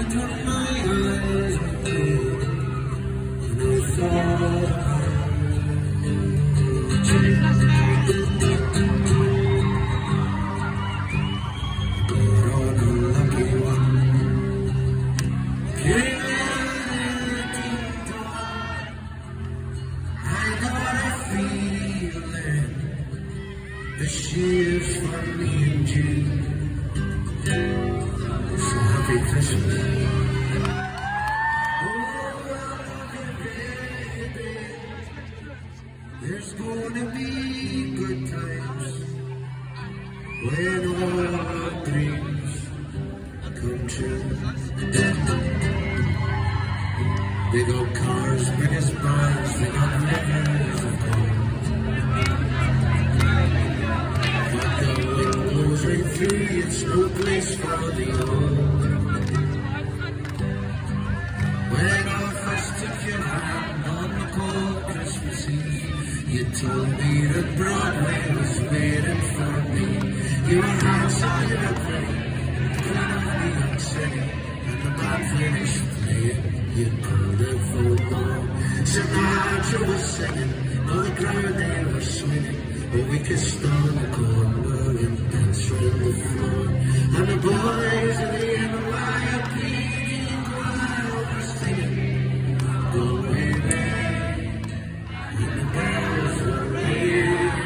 opened my eyes and I thought this year's for me and you. So happy Christmas. Oh, baby, there's gonna be good times when all our dreams come true. Big old cars, biggest barns, they got rivers of gold. It's no place for the old. When I first took your hand on the cold Christmas Eve, you told me that Broadway was waiting for me. Your heart's on your plane, Queen of New York City, and the band finished playing. You pulled a football, Sinatra was singing, all the crowd they were swinging. But we kissed on the corner and danced round the floor. And the boys of the NYPD choir were singing, Galway Bay, and the bells were ringing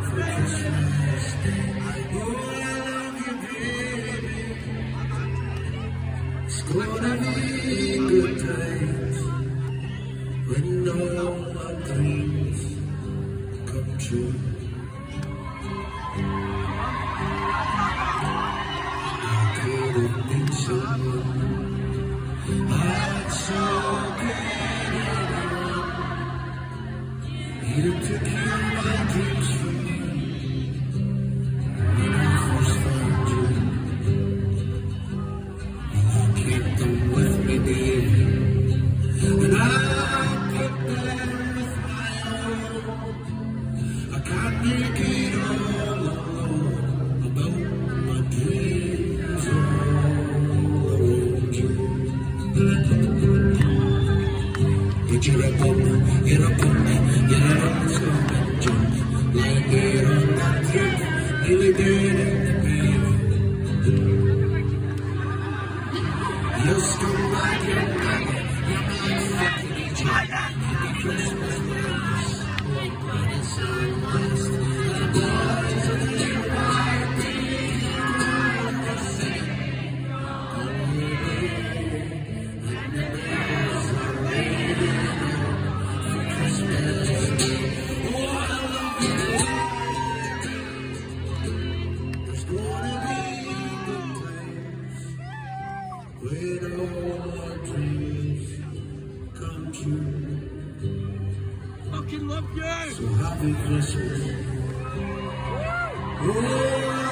for Christmas Day. Oh, I love you, baby. It's gonna be good times when all my dreams come true. I could have been someone I'd so great. You took care of my dreams from me when I first found you. And I keep them with me, baby, and I keep them with my own. I can't make it all alone about my dreams all around you. But you're a bummer, you're a bummer, you're a ransom and jump. Like it on that trip, nearly dead in the grave. You're still like your mother, you're not fucking each other. Happy Christmas, brothers, all brothers and lost. The boys of the NYPD are singing, Galway Bay, and the bells are ringing for Christmas Day. Oh, I love you. There's gonna be good times when all our dreams come true. Fucking love you! So happy Christmas. Oh,